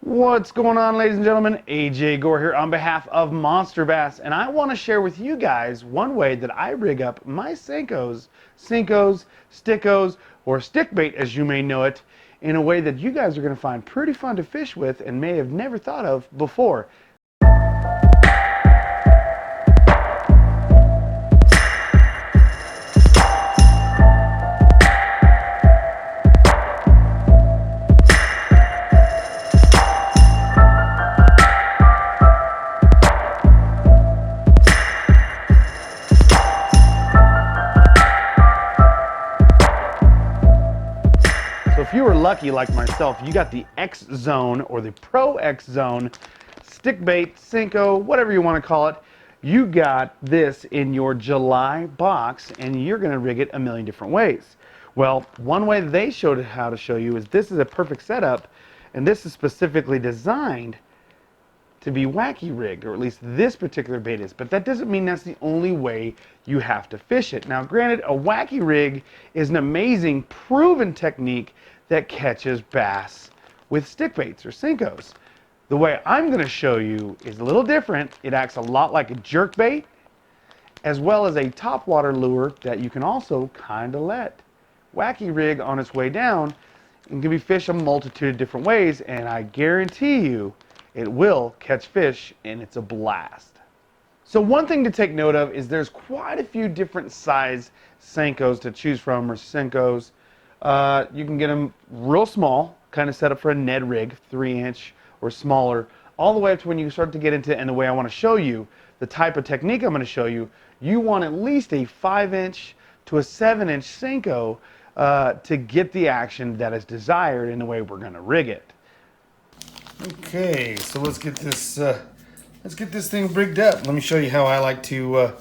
What's going on, ladies and gentlemen? AJ Gore here on behalf of Monster Bass, and I want to share with you guys one way that I rig up my Senkos, Sinkos, Stickos, or stickbait as you may know it, in a way that you guys are going to find pretty fun to fish with and may have never thought of before. So if you were lucky like myself, you got the X Zone or the Pro X Zone, stickbait, Senko, whatever you want to call it. You got this in your July box and you're going to rig it a million different ways. Well, one way they showed how to show you is this is a perfect setup, and this is specifically designed to be wacky rigged, or at least this particular bait is, but that doesn't mean that's the only way you have to fish it. Now granted, a wacky rig is an amazing proven technique that catches bass with stick baits or Senkos. The way I'm going to show you is a little different. It acts a lot like a jerk bait as well as a topwater lure that you can also kind of let wacky rig on its way down and can be fished a multitude of different ways, and I guarantee you it will catch fish, and it's a blast. So one thing to take note of is there's quite a few different size Senkos to choose from, or Senkos. You can get them real small, kind of set up for a Ned rig, 3-inch or smaller, all the way up to when you start to get into, and the way I want to show you, the type of technique I'm going to show you, you want at least a 5-inch to a 7-inch Senko to get the action that is desired in the way we're going to rig it. Okay, so let's get this thing rigged up. Let me show you how I like to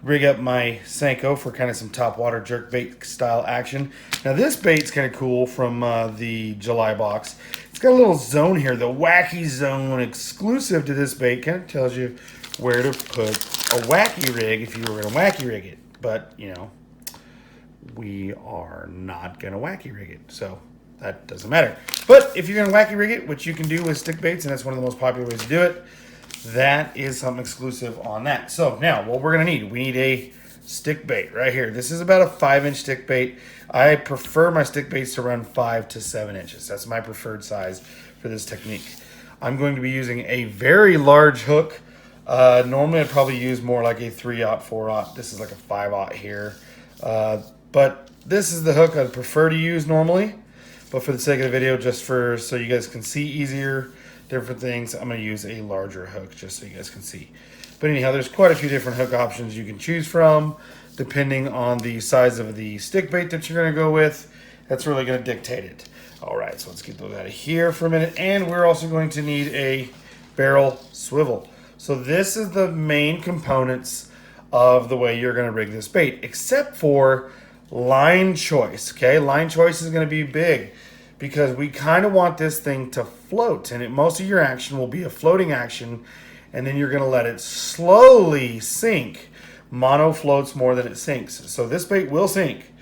rig up my Senko for kind of some topwater jerkbait style action. Now this bait's kind of cool from the July box. It's got a little zone here, the wacky zone, exclusive to this bait. Kind of tells you where to put a wacky rig if you were going to wacky rig it. But, you know, we are not going to wacky rig it, so that doesn't matter. But if you're going to wacky rig it, which you can do with stick baits, and that's one of the most popular ways to do it, that is something exclusive on that. So now what we're going to need, we need a stick bait right here. This is about a 5-inch stick bait. I prefer my stick baits to run 5 to 7 inches. That's my preferred size for this technique. I'm going to be using a very large hook. Normally I'd probably use more like a 3/0, 4/0. This is like a 5/0 here. But this is the hook I'd prefer to use normally. But for the sake of the video, just so you guys can see easier, different things, I'm going to use a larger hook just so you guys can see. But anyhow, there's quite a few different hook options you can choose from, depending on the size of the stick bait that you're going to go with. That's really going to dictate it. All right, so let's get those out of here for a minute. And we're also going to need a barrel swivel. So this is the main components of the way you're going to rig this bait, except for line choice. Okay, line choice is going to be big because we kind of want this thing to float, and most of your action will be a floating action, and then you're going to let it slowly sink. Mono floats more than it sinks, so this bait will sink.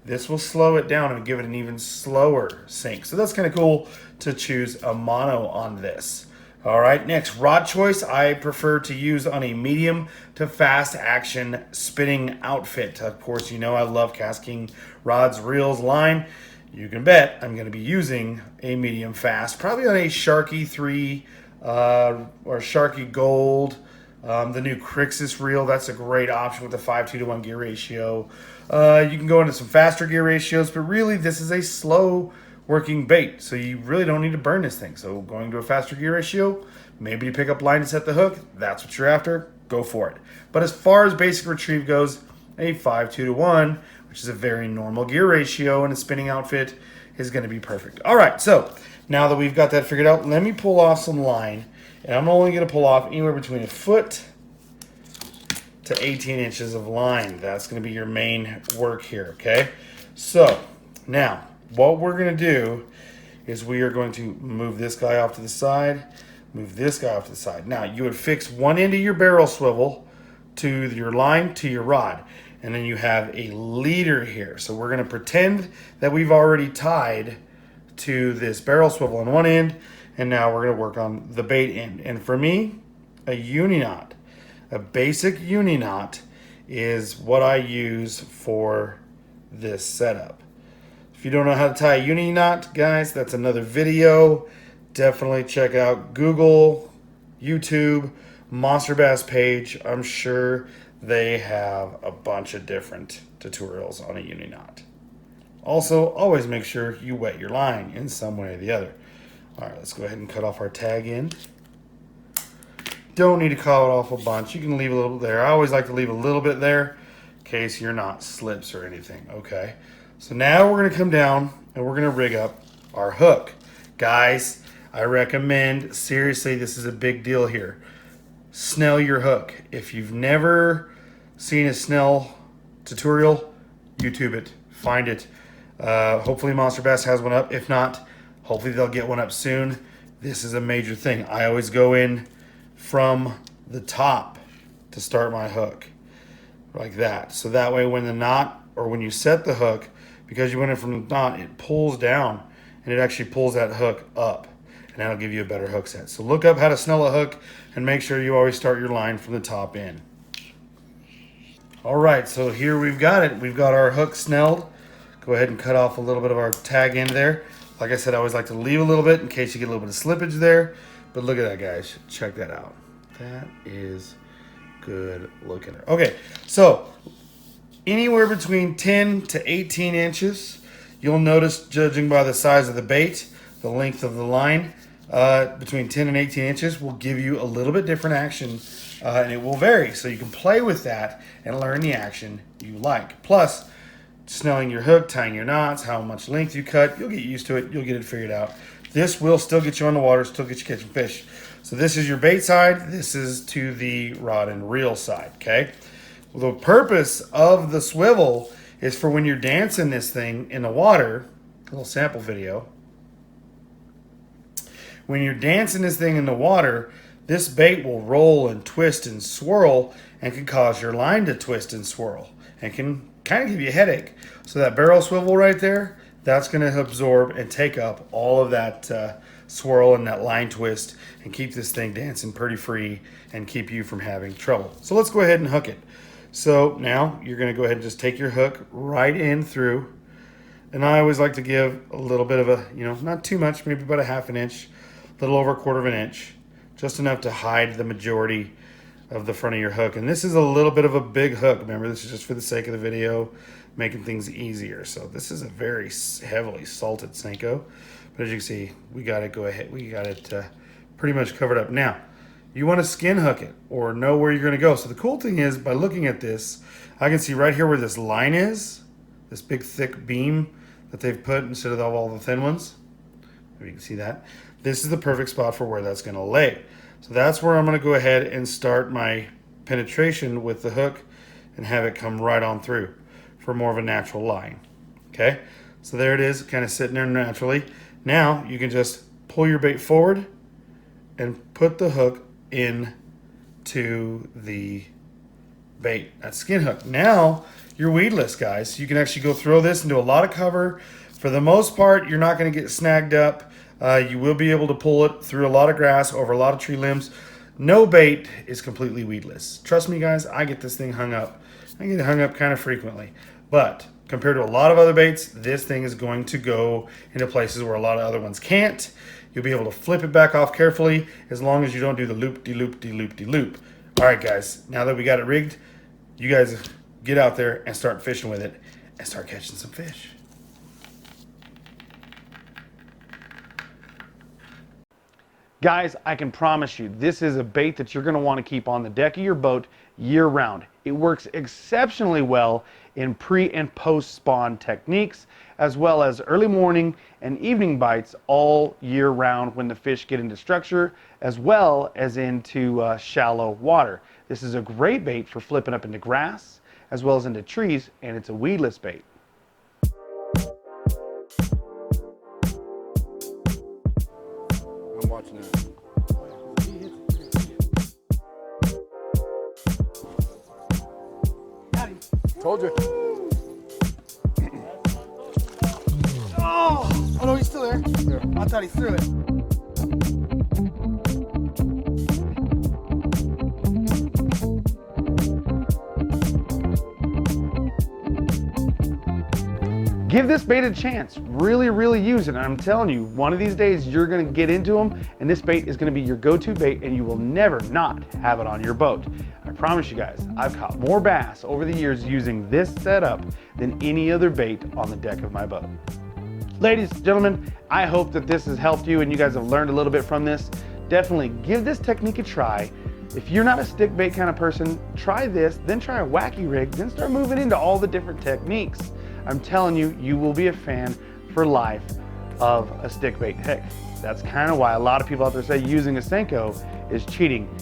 This will slow it down and give it an even slower sink. So that's kind of cool to choose a mono on this. All right, next, rod choice. I prefer to use on a medium to fast action spinning outfit. Of course, you know I love casting rods, reels, line. You can bet I'm going to be using a medium fast, probably on a Sharky 3 or Sharky Gold. The new Crixus reel, that's a great option with the 5:2:1 gear ratio. You can go into some faster gear ratios, but really this is a slow working bait, so you really don't need to burn this thing. So going to a faster gear ratio, maybe you pick up line to set the hook, that's what you're after, go for it. But as far as basic retrieve goes, a 5:2:1, which is a very normal gear ratio in a spinning outfit, is going to be perfect. All right, so now that we've got that figured out, let me pull off some line, and I'm only going to pull off anywhere between a foot to 18 inches of line. That's going to be your main work here, okay? So now what we're going to do is we are going to move this guy off to the side, move this guy off to the side. Now you would fix one end of your barrel swivel to your line to your rod, and then you have a leader here. So we're going to pretend that we've already tied to this barrel swivel on one end, And now we're going to work on the bait end. And for me, a uni knot, a basic uni knot is what I use for this setup. If you don't know how to tie a uni knot, guys, that's another video. Definitely check out Google, YouTube, Monsterbass page. I'm sure they have a bunch of different tutorials on a uni knot. Also, always make sure you wet your line in some way or the other. All right, let's go ahead and cut off our tag end. Don't need to cut it off a bunch. You can leave a little there. I always like to leave a little bit there in case your knot slips or anything, okay? So now we're gonna come down and we're gonna rig up our hook. Guys, I recommend, seriously, this is a big deal here. Snell your hook. If you've never seen a snell tutorial, YouTube it, find it. Hopefully Monster Bass has one up. If not, hopefully they'll get one up soon. This is a major thing. I always go in from the top to start my hook like that. So that way when the knot, or when you set the hook, because you went in from the knot, it pulls down and it actually pulls that hook up, and that'll give you a better hook set. So look up how to snell a hook and make sure you always start your line from the top in. All right, so here we've got it. We've got our hook snelled. Go ahead and cut off a little bit of our tag end there. Like I said, I always like to leave a little bit in case you get a little bit of slippage there. But look at that, guys. Check that out. That is good looking. Okay, so anywhere between 10 to 18 inches. You'll notice, judging by the size of the bait, the length of the line, between 10 and 18 inches will give you a little bit different action, and it will vary. So you can play with that and learn the action you like. Plus, snelling your hook, tying your knots, how much length you cut, you'll get used to it. You'll get it figured out. This will still get you on the water, still get you catching fish. So this is your bait side. This is to the rod and reel side, okay? Well, the purpose of the swivel is for when you're dancing this thing in the water, a little sample video. When you're dancing this thing in the water, this bait will roll and twist and swirl and can cause your line to twist and swirl and can kind of give you a headache. So that barrel swivel right there, that's going to absorb and take up all of that swirl and that line twist and keep this thing dancing pretty free and keep you from having trouble. So let's go ahead and hook it. So now you're going to go ahead and just take your hook right in through. And I always like to give a little bit of a, not too much, maybe about a half an inch, a little over a quarter of an inch, just enough to hide the majority of the front of your hook. And this is a little bit of a big hook. Remember, this is just for the sake of the video, making things easier. So this is a very heavily salted Senko. But as you can see, we got it pretty much covered up. Now, you want to skin hook it or know where you're going to go. So the cool thing is, by looking at this, I can see right here where this line is, this big thick beam that they've put instead of all the thin ones. Maybe you can see that. This is the perfect spot for where that's going to lay. So that's where I'm going to go ahead and start my penetration with the hook and have it come right on through for more of a natural line. Okay, so there it is, kind of sitting there naturally. Now you can just pull your bait forward and put the hook in to the bait, that skin hook. Now you're weedless, guys. You can actually go throw this into a lot of cover. For the most part, you're not going to get snagged up. You will be able to pull it through a lot of grass, over a lot of tree limbs. No bait is completely weedless. Trust me, guys, I get this thing hung up. I get it hung up kind of frequently. But compared to a lot of other baits, this thing is going to go into places where a lot of other ones can't. You'll be able to flip it back off carefully as long as you don't do the loop-de-loop-de-loop-de-loop. All right, guys, now that we got it rigged, you guys get out there and start fishing with it and start catching some fish. Guys, I can promise you, this is a bait that you're going to want to keep on the deck of your boat year-round. It works exceptionally well in pre- and post-spawn techniques, as well as early morning and evening bites all year-round when the fish get into structure, as well as into shallow water. This is a great bait for flipping up into grass, as well as into trees, and it's a weedless bait. I'm watching that. Told you. Oh no, he's still there. I thought he threw it. Give this bait a chance. Really use it. And I'm telling you, one of these days you're gonna get into them and this bait is gonna be your go-to bait and you will never not have it on your boat. I promise you guys, I've caught more bass over the years using this setup than any other bait on the deck of my boat. Ladies, gentlemen, I hope that this has helped you and you guys have learned a little bit from this. Definitely give this technique a try. If you're not a stick bait kind of person, try this, then try a wacky rig, then start moving into all the different techniques. I'm telling you, you will be a fan for life of a stick bait. Heck, that's kind of why a lot of people out there say using a Senko is cheating.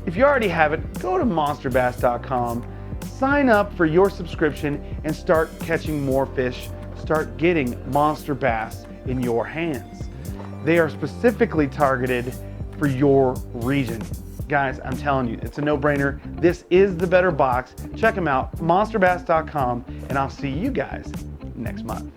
If you already have it, go to monsterbass.com, sign up for your subscription and start catching more fish. Start getting monster bass in your hands. They are specifically targeted for your region. Guys, I'm telling you, it's a no-brainer. This is the better box. Check them out, monsterbass.com, and I'll see you guys next month.